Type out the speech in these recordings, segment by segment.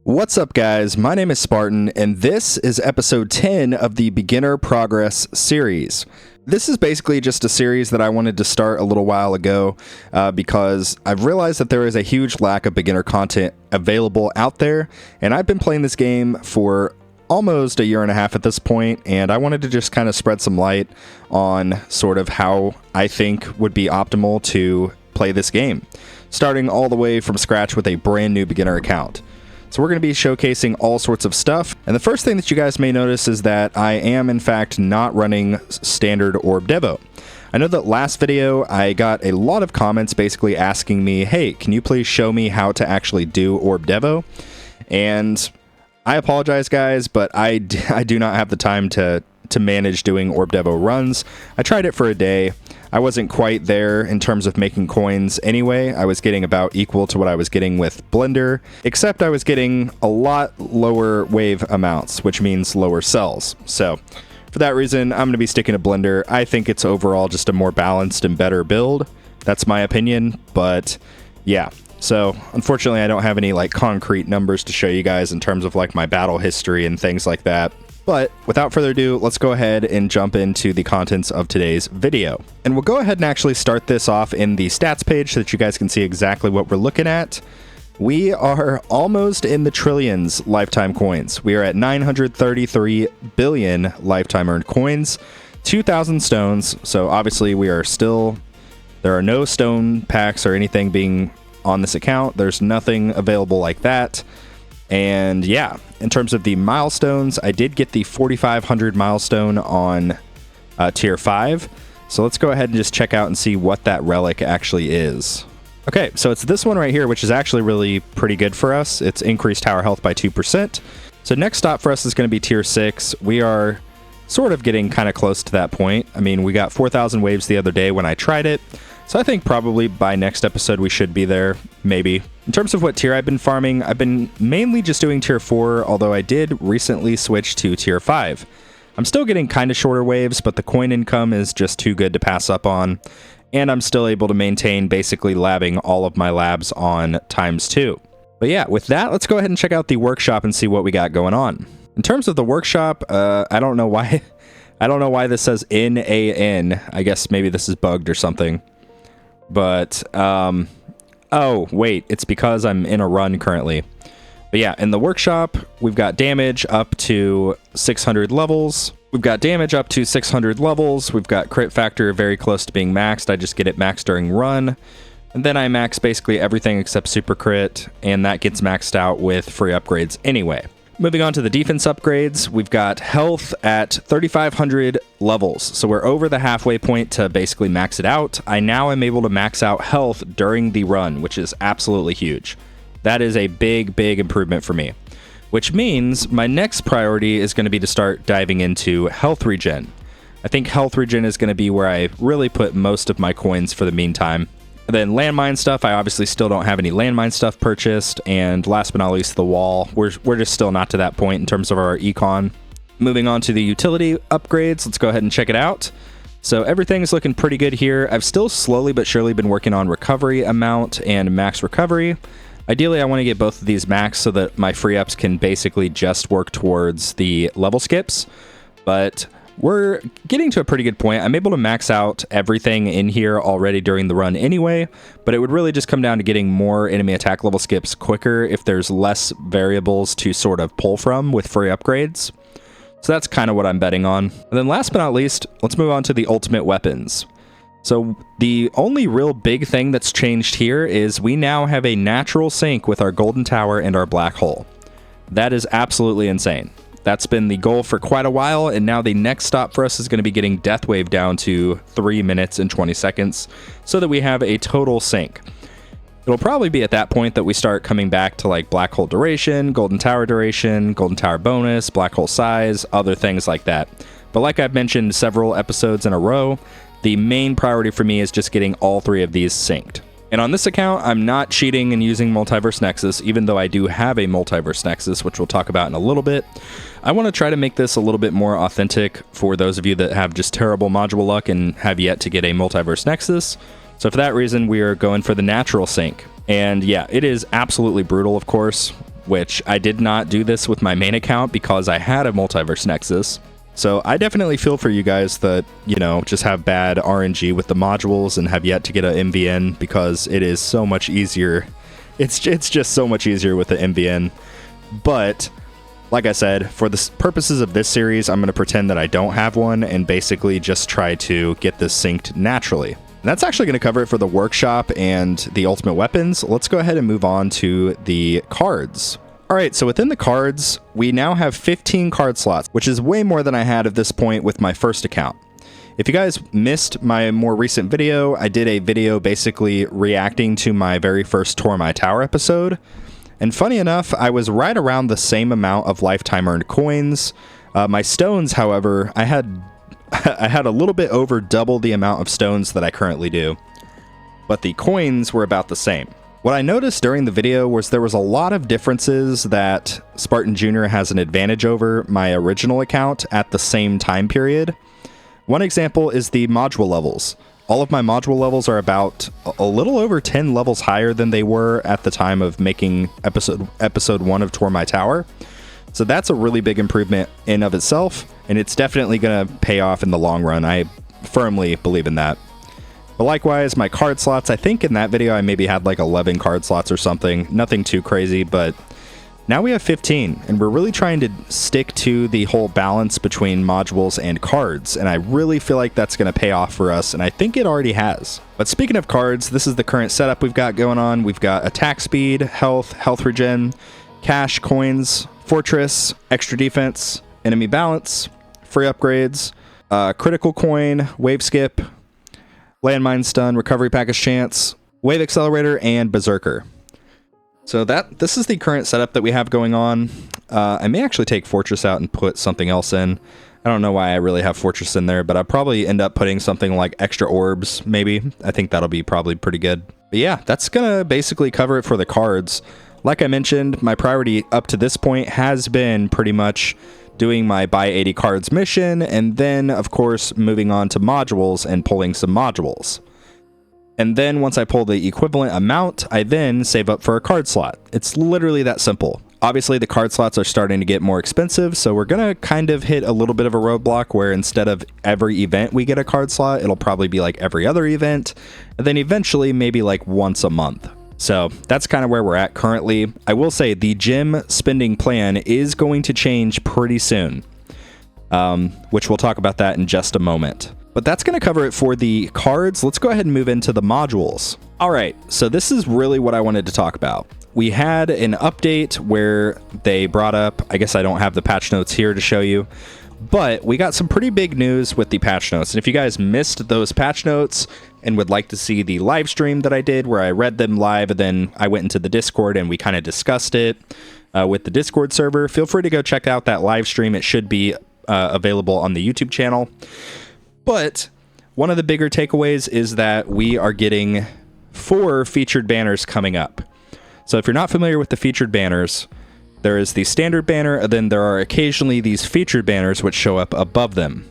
What's up, guys? My name is Spartan, and this is episode 10 of the Beginner Progress series. This is basically just a series that I wanted to start a little while ago because I've realized that there is a huge lack of beginner content available out there, and I've been playing this game for almost a year and a half at this point, and I wanted to just kind of spread some light on sort of how I think would be optimal to play this game, starting all the way from scratch with a brand new beginner account. So we're going to be showcasing all sorts of stuff, and the first thing that you guys may notice is that I am in fact not running standard Orb Devo. I know that last video I got a lot of comments basically asking me, hey, can you please show me how to actually do Orb Devo? And I apologize, guys, but I do not have the time to manage doing Orb Devo runs. I tried it for a day. I wasn't quite there in terms of making coins anyway. I was getting about equal to what I was getting with Blender, except I was getting a lot lower wave amounts, which means lower cells. So for that reason, I'm going to be sticking to Blender. I think it's overall just a more balanced and better build. That's my opinion, but yeah. So unfortunately, I don't have any like concrete numbers to show you guys in terms of like my battle history and things like that. But without further ado, let's go ahead and jump into the contents of today's video. And we'll go ahead and actually start this off in the stats page so that you guys can see exactly what we're looking at. We are almost in the trillions lifetime coins. We are at 933 billion lifetime earned coins, 2,000 stones. So obviously we are still, there are no stone packs or anything being on this account. There's nothing available like that. And yeah, in terms of the milestones, I did get the 4,500 milestone on tier 5. So let's go ahead and just check out and see what that relic actually is. Okay, so it's this one right here, which is actually really pretty good for us. It's increased tower health by 2%. So next stop for us is going to be tier 6. We are sort of getting kind of close to that point. I mean, we got 4,000 waves the other day when I tried it. So I think probably by next episode we should be there, maybe. In terms of what tier I've been farming, I've been mainly just doing tier 4, although I did recently switch to tier 5. I'm still getting kind of shorter waves, but the coin income is just too good to pass up on, and I'm still able to maintain basically labbing all of my labs on ×2. But yeah, with that, let's go ahead and check out the workshop and see what we got going on. In terms of the workshop, I don't know why this says NAN. I guess maybe this is bugged or something. But, oh, wait, it's because I'm in a run currently. But yeah, in the workshop, we've got damage up to 600 levels. We've got damage up to 600 levels. We've got crit factor very close to being maxed. I just get it maxed during run. And then I max basically everything except super crit, and that gets maxed out with free upgrades anyway. Moving on to the defense upgrades, we've got health at 3,500 levels. So we're over the halfway point to basically max it out. I now am able to max out health during the run, which is absolutely huge. That is a big, big improvement for me. Which means my next priority is going to be to start diving into health regen. I think health regen is going to be where I really put most of my coins for the meantime. And then landmine stuff, I obviously still don't have any landmine stuff purchased, and last but not least, the wall. We're just still not to that point in terms of our econ. Moving on to the utility upgrades, let's go ahead and check it out. So everything's looking pretty good here. I've still slowly but surely been working on recovery amount and max recovery. Ideally, I want to get both of these max so that my free ups can basically just work towards the level skips, but we're getting to a pretty good point. I'm able to max out everything in here already during the run anyway, but it would really just come down to getting more enemy attack level skips quicker if there's less variables to sort of pull from with free upgrades. So that's kind of what I'm betting on. And then last but not least, let's move on to the ultimate weapons. So the only real big thing that's changed here is we now have a natural sync with our golden tower and our black hole. That is absolutely insane. That's been the goal for quite a while, and now the next stop for us is going to be getting Death Wave down to 3 minutes and 20 seconds so that we have a total sync. It'll probably be at that point that we start coming back to like Black Hole duration, Golden Tower bonus, Black Hole size, other things like that. But like I've mentioned several episodes in a row, the main priority for me is just getting all 3 of these synced. And on this account, I'm not cheating and using Multiverse Nexus, even though I do have a Multiverse Nexus, which we'll talk about in a little bit. I want to try to make this a little bit more authentic for those of you that have just terrible module luck and have yet to get a Multiverse Nexus. So for that reason, we are going for the natural sync. And yeah, it is absolutely brutal, of course. which I did not do this with my main account because I had a Multiverse Nexus. So I definitely feel for you guys that, you know, just have bad RNG with the modules and have yet to get an MVN, because it is so much easier. It's just so much easier with the MVN. But like I said, for the purposes of this series, I'm going to pretend that I don't have one and basically just try to get this synced naturally. And that's actually going to cover it for the workshop and the ultimate weapons. Let's go ahead and move on to the cards. All right, so within the cards, we now have 15 card slots, which is way more than I had at this point with my first account. If you guys missed my more recent video, I did a video basically reacting to my very first Tour My Tower episode. And funny enough, I was right around the same amount of lifetime earned coins. My stones, however, I had a little bit over double the amount of stones that I currently do, but the coins were about the same. What I noticed during the video was there was a lot of differences that Spartan Jr. has an advantage over my original account at the same time period. One example is the module levels. All of my module levels are about a little over 10 levels higher than they were at the time of making episode 1 of Tour My Tower. So that's a really big improvement in of itself, and it's definitely going to pay off in the long run. I firmly believe in that. But likewise, my card slots, I think in that video I maybe had like 11 card slots or something. Nothing too crazy, but now we have 15, and we're really trying to stick to the whole balance between modules and cards, and I really feel like that's going to pay off for us, and I think it already has. But speaking of cards, this is the current setup we've got going on. We've got attack speed, health regen, cash, coins, fortress, extra defense, enemy balance, free upgrades, critical coin, wave skip, landmine stun, recovery package chance, wave accelerator, and berserker. So this is the current setup that we have going on. I may actually take fortress out and put something else in. I don't know why I really have fortress in there, but I'll probably end up putting something like extra orbs, maybe. I think that'll be probably pretty good. But yeah, that's gonna basically cover it for the cards. Like I mentioned, my priority up to this point has been pretty much doing my buy 80 cards mission, and then of course moving on to modules and pulling some modules. And then once I pull the equivalent amount, I then save up for a card slot. It's literally that simple. Obviously the card slots are starting to get more expensive, so we're gonna kind of hit a little bit of a roadblock where instead of every event we get a card slot, it'll probably be like every other event, and then eventually maybe like once a month. So that's kind of where we're at currently. I will say the gem spending plan is going to change pretty soon, which we'll talk about that in just a moment. But that's going to cover it for the cards. Let's go ahead and move into the modules. All right, so this is really what I wanted to talk about. We had an update where they brought up, I guess I don't have the patch notes here to show you, but we got some pretty big news with the patch notes. And if you guys missed those patch notes and would like to see the live stream that I did where I read them live, and then I went into the Discord and we kind of discussed it with the Discord server, feel free to go check out that live stream. It should be available on the YouTube channel. But one of the bigger takeaways is that we are getting 4 featured banners coming up. So if you're not familiar with the featured banners, there is the standard banner, and then there are occasionally these featured banners which show up above them.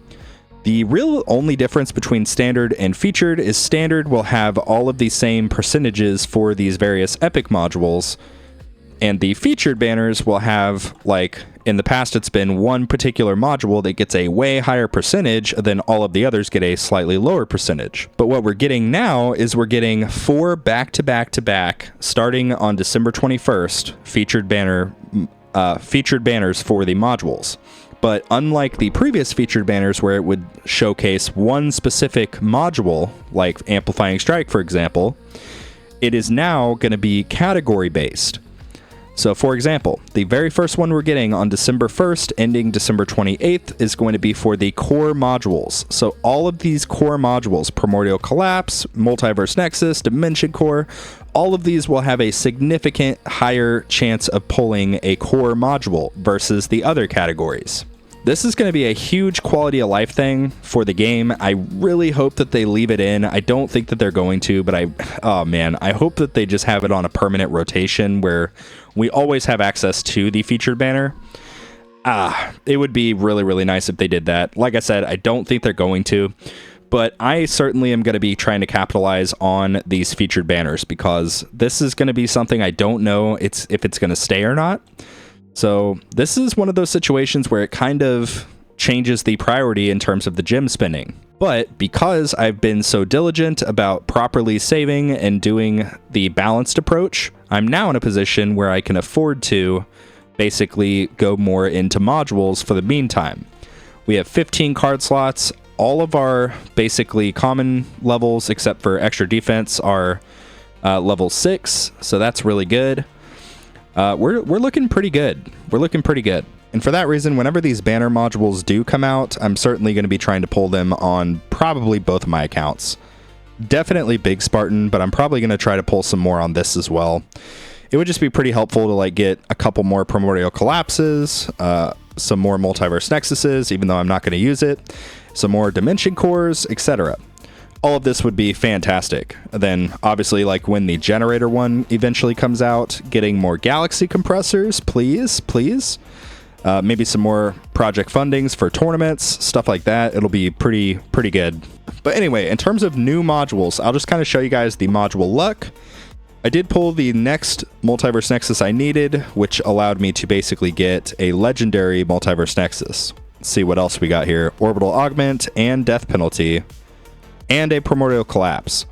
The real only difference between standard and featured is standard will have all of the same percentages for these various epic modules, and the featured banners will have, like in the past it's been one particular module that gets a way higher percentage than all of the others get a slightly lower percentage. But what we're getting now is we're getting 4 back-to-back-to-back starting on December 21st featured banners for the modules. But unlike the previous featured banners where it would showcase one specific module, like Amplifying Strike, for example, it is now going to be category based. So for example, the very first one we're getting on December 1st, ending December 28th, is going to be for the core modules. So all of these core modules, Primordial Collapse, Multiverse Nexus, Dimension Core, all of these will have a significant higher chance of pulling a core module versus the other categories. This is going to be a huge quality of life thing for the game. I really hope that they leave it in. I don't think that they're going to, but I hope that they just have it on a permanent rotation where we always have access to the featured banner. It would be really, really nice if they did that. Like I said, I don't think they're going to, But I certainly am going to be trying to capitalize on these featured banners because this is going to be something I don't know if it's going to stay or not. So this is one of those situations where it kind of changes the priority in terms of the gem spending. But because I've been so diligent about properly saving and doing the balanced approach, I'm now in a position where I can afford to basically go more into modules for the meantime. We have 15 card slots. All of our basically common levels, except for extra defense, are level 6, so that's really good. We're looking pretty good. We're looking pretty good. And for that reason, whenever these banner modules do come out, I'm certainly going to be trying to pull them on probably both of my accounts. Definitely Big Spartan, but I'm probably going to try to pull some more on this as well. It would just be pretty helpful to like get a couple more Primordial Collapses, some more Multiverse Nexuses, even though I'm not going to use it, some more Dimension Cores, etc. All of this would be fantastic. Then, obviously, like when the Generator one eventually comes out, getting more Galaxy Compressors, please, please. Maybe some more project fundings for tournaments, stuff like that. It'll be pretty good. But anyway, in terms of new modules, I'll just kind of show you guys the module luck. I did pull the next Multiverse Nexus I needed, which allowed me to basically get a legendary Multiverse Nexus. Let's see what else we got here. Orbital Augment and Death Penalty and a Primordial Collapse.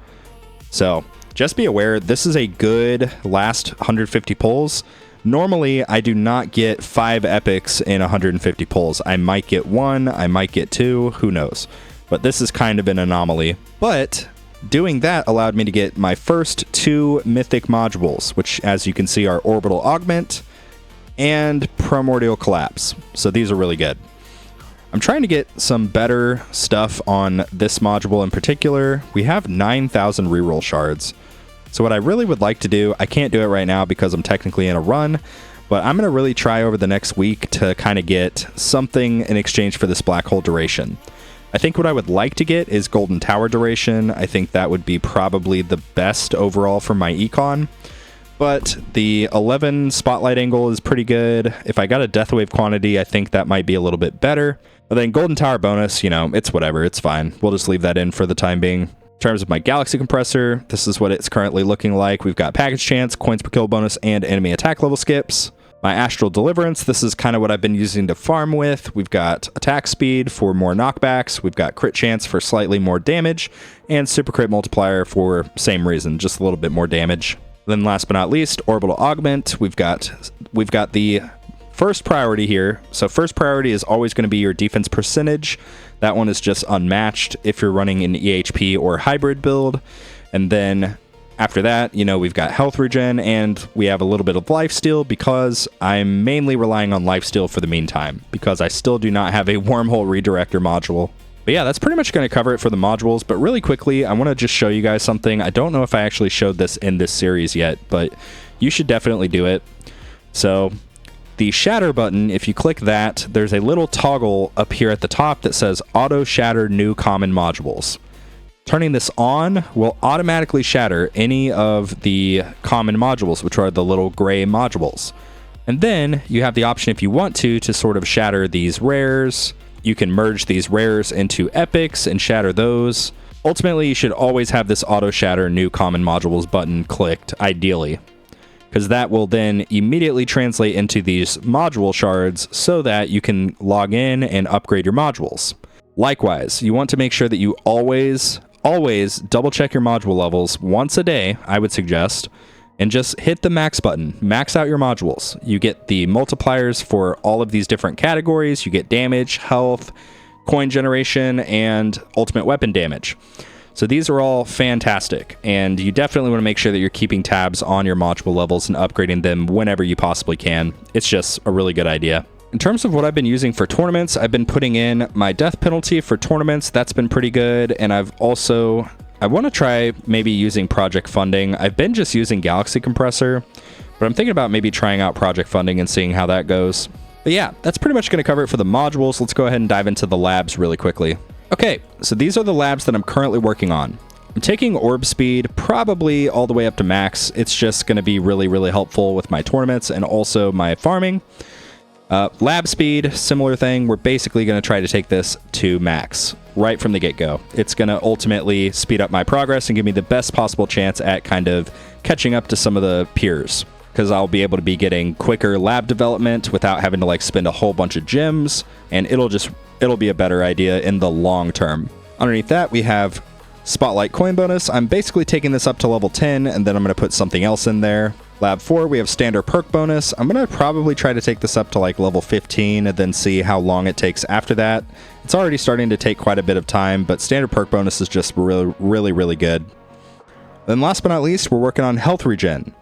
So just be aware, this is a good last 150 pulls. Normally, I do not get 5 epics in 150 pulls. I might get 1, I might get 2, who knows. But this is kind of an anomaly. But doing that allowed me to get my first 2 Mythic modules, which, as you can see, are Orbital Augment and Primordial Collapse. So these are really good. I'm trying to get some better stuff on this module in particular. We have 9,000 reroll shards. So what I really would like to do, I can't do it right now because I'm technically in a run, but I'm going to really try over the next week to kind of get something in exchange for this Black Hole duration. I think what I would like to get is Golden Tower duration. I think that would be probably the best overall for my econ. But the 11 spotlight angle is pretty good. If I got a Death Wave quantity, I think that might be a little bit better. But then Golden Tower bonus, you know, it's whatever. It's fine. We'll just leave that in for the time being. In terms of my Galaxy Compressor, this is what it's currently looking like. We've got package chance, coins per kill bonus, and enemy attack level skips. My Astral Deliverance, this is kind of what I've been using to farm with. We've got attack speed for more knockbacks. We've got crit chance for slightly more damage, and super crit multiplier for same reason, just a little bit more damage. Then last but not least, Orbital Augment. We've got the first priority here. So first priority is always going to be your defense percentage. That one is just unmatched if you're running an EHP or hybrid build. And then after that, you know, we've got health regen and we have a little bit of lifesteal because I'm mainly relying on lifesteal for the meantime because I still do not have a wormhole redirector module. But yeah, that's pretty much going to cover it for the modules. But really quickly, I want to just show you guys something. I don't know if I actually showed this in this series yet, but you should definitely do it. So the shatter button, if you click that, there's a little toggle up here at the top that says auto shatter new common modules. Turning this on will automatically shatter any of the common modules, which are the little gray modules. And then you have the option, if you want to sort of shatter these rares. You can merge these rares into epics and shatter those. Ultimately, you should always have this auto shatter new common modules button clicked, ideally, because that will then immediately translate into these module shards so that you can log in and upgrade your modules. Likewise, you want to make sure that you always double check your module levels once a day, I would suggest, and just hit the max button. Max out your modules. You get the multipliers for all of these different categories. You get damage, health, coin generation, and ultimate weapon damage. So these are all fantastic, and you definitely want to make sure that you're keeping tabs on your module levels and upgrading them whenever you possibly can. It's just a really good idea. In terms of what I've been using for tournaments, I've been putting in my death penalty for tournaments. That's been pretty good, and I want to try maybe using project funding. I've been just using Galaxy Compressor, but I'm thinking about maybe trying out project funding and seeing how that goes. But yeah, that's pretty much going to cover it for the modules. Let's go ahead and dive into the labs really quickly. Okay, so these are the labs that I'm currently working on. I'm taking orb speed probably all the way up to max. It's just going to be really, really helpful with my tournaments and also my farming. Lab speed, similar thing. We're basically going to try to take this to max right from the get-go. It's going to ultimately speed up my progress and give me the best possible chance at kind of catching up to some of the peers, because I'll be able to be getting quicker lab development without having to like spend a whole bunch of gems, and it'll be a better idea in the long term. Underneath that, we have Spotlight coin bonus. I'm basically taking this up to level 10, and then I'm going to put something else in there. Lab 4, we have standard perk bonus. I'm going to probably try to take this up to like level 15 and then see how long it takes after that. It's already starting to take quite a bit of time, but standard perk bonus is just really good. Then last but not least, we're working on health regen,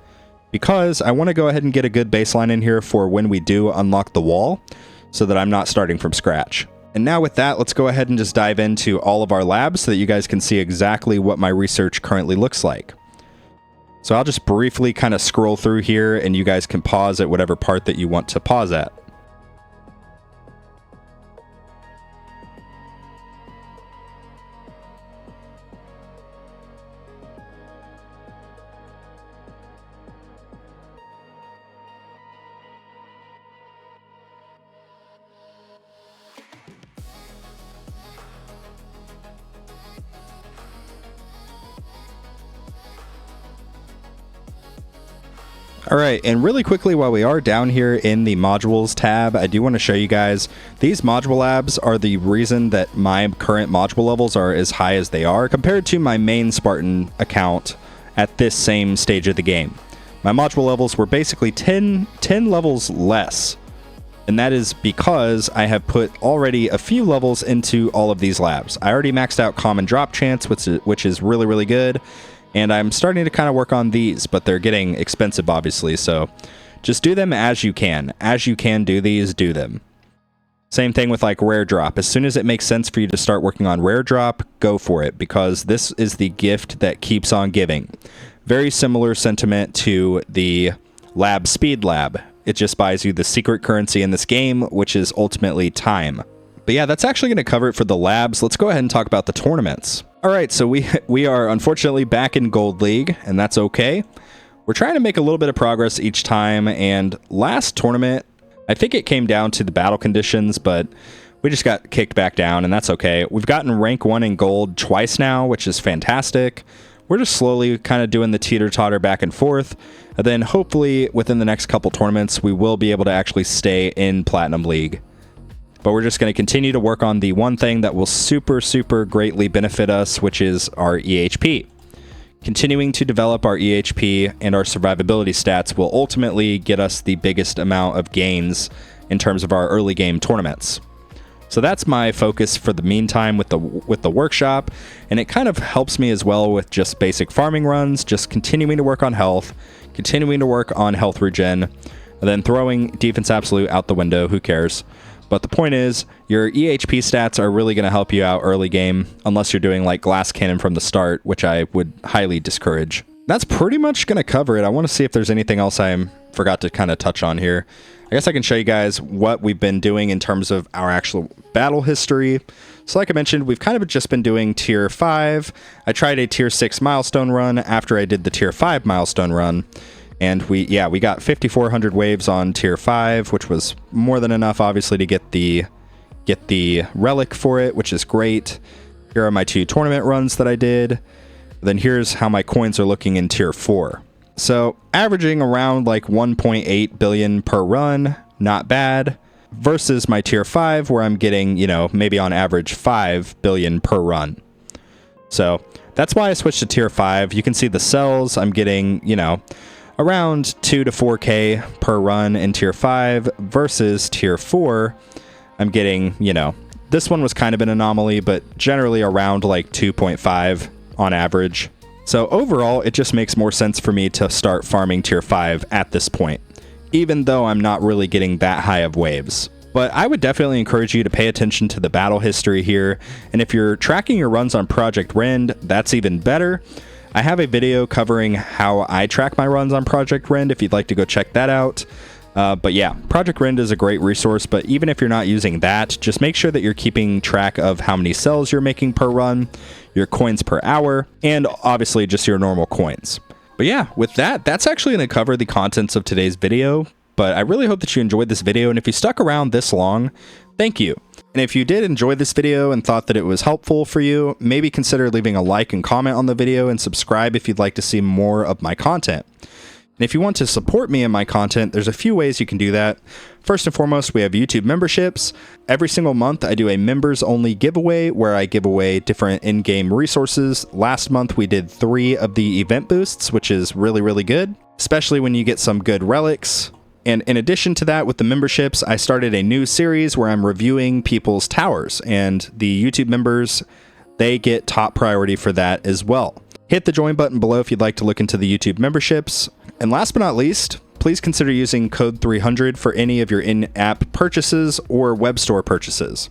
because I want to go ahead and get a good baseline in here for when we do unlock the wall, so that I'm not starting from scratch. And now with that, let's go ahead and just dive into all of our labs so that you guys can see exactly what my research currently looks like. So I'll just briefly kind of scroll through here, and you guys can pause at whatever part that you want to pause at. All right, and really quickly, while we are down here in the modules tab, I do want to show you guys these module labs are the reason that my current module levels are as high as they are compared to my main Spartan account at this same stage of the game. My module levels were basically 10 levels less, and that is because I have put already a few levels into all of these labs. I already maxed out common drop chance, which is really good. And I'm starting to kind of work on these, but they're getting expensive, obviously, so just do them as you can. As you can do these, do them. Same thing with like rare drop. As soon as it makes sense for you to start working on rare drop, go for it, because this is the gift that keeps on giving. Very similar sentiment to the lab speed lab. It just buys you the secret currency in this game, which is ultimately time. But yeah, that's actually going to cover it for the labs. Let's go ahead and talk about the tournaments. All right, so we are unfortunately back in Gold League, and that's okay. We're trying to make a little bit of progress each time, and last tournament, I think it came down to the battle conditions, but we just got kicked back down, and that's okay. We've gotten rank 1 in gold twice now, which is fantastic. We're just slowly kind of doing the teeter-totter back and forth, and then hopefully within the next couple tournaments, we will be able to actually stay in Platinum League. But we're just going to continue to work on the one thing that will super greatly benefit us, which is our EHP. Continuing to develop our EHP and our survivability stats will ultimately get us the biggest amount of gains in terms of our early game tournaments. So that's my focus for the meantime with the workshop, and it kind of helps me as well with just basic farming runs, just continuing to work on health, continuing to work on health regen, and then throwing defense absolute out the window, who cares. But the point is, your EHP stats are really going to help you out early game, unless you're doing like glass cannon from the start, which I would highly discourage. That's pretty much going to cover it. I want to see if there's anything else I forgot to kind of touch on here. I guess I can show you guys what we've been doing in terms of our actual battle history. So like I mentioned, we've kind of just been doing tier 5. I tried a tier 6 milestone run after I did the tier 5 milestone run. And we got 5,400 waves on tier 5, which was more than enough, obviously, to get the relic for it, which is great. Here are my 2 tournament runs that I did. Then here's how my coins are looking in tier 4. So averaging around like 1.8 billion per run, not bad, versus my tier 5, where I'm getting, maybe on average 5 billion per run. So that's why I switched to tier 5. You can see the cells I'm getting, around 2 to 4k per run in tier 5 versus tier 4. I'm getting, this one was kind of an anomaly, but generally around like 2.5 on average. So overall, it just makes more sense for me to start farming tier 5 at this point, even though I'm not really getting that high of waves. But I would definitely encourage you to pay attention to the battle history here, and if you're tracking your runs on Project Rend, that's even better. I have a video covering how I track my runs on Project Rend if you'd like to go check that out. But yeah, Project Rend is a great resource, but even if you're not using that, just make sure that you're keeping track of how many cells you're making per run, your coins per hour, and obviously just your normal coins. But yeah, with that, that's actually going to cover the contents of today's video. But I really hope that you enjoyed this video, and if you stuck around this long, thank you. And if you did enjoy this video and thought that it was helpful for you, maybe consider leaving a like and comment on the video and subscribe if you'd like to see more of my content. And if you want to support me and my content, there's a few ways you can do that. First and foremost, we have YouTube memberships. Every single month, I do a members-only giveaway where I give away different in-game resources. Last month, we did 3 of the event boosts, which is really, really good, especially when you get some good relics. And in addition to that, with the memberships, I started a new series where I'm reviewing people's towers, and the YouTube members, they get top priority for that as well. Hit the join button below if you'd like to look into the YouTube memberships. And last but not least, please consider using code 300 for any of your in-app purchases or web store purchases.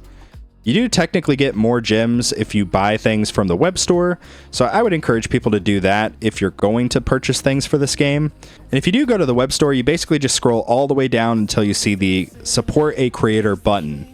You do technically get more gems if you buy things from the web store, so I would encourage people to do that if you're going to purchase things for this game. And if you do go to the web store, you basically just scroll all the way down until you see the Support a Creator button.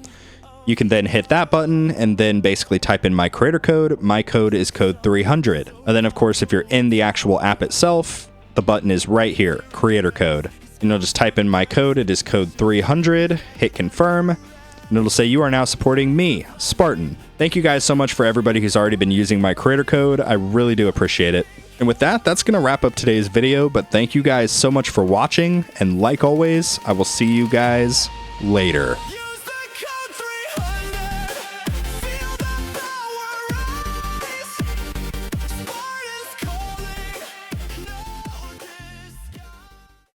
You can then hit that button and then basically type in my creator code. My code is code 300. And then, of course, if you're in the actual app itself, the button is right here, creator code. And you'll just type in my code. It is code 300. Hit confirm. And it'll say you are now supporting me, Spartan. Thank you guys so much for everybody who's already been using my creator code. I really do appreciate it. And with that, that's going to wrap up today's video. But thank you guys so much for watching. And like always, I will see you guys later.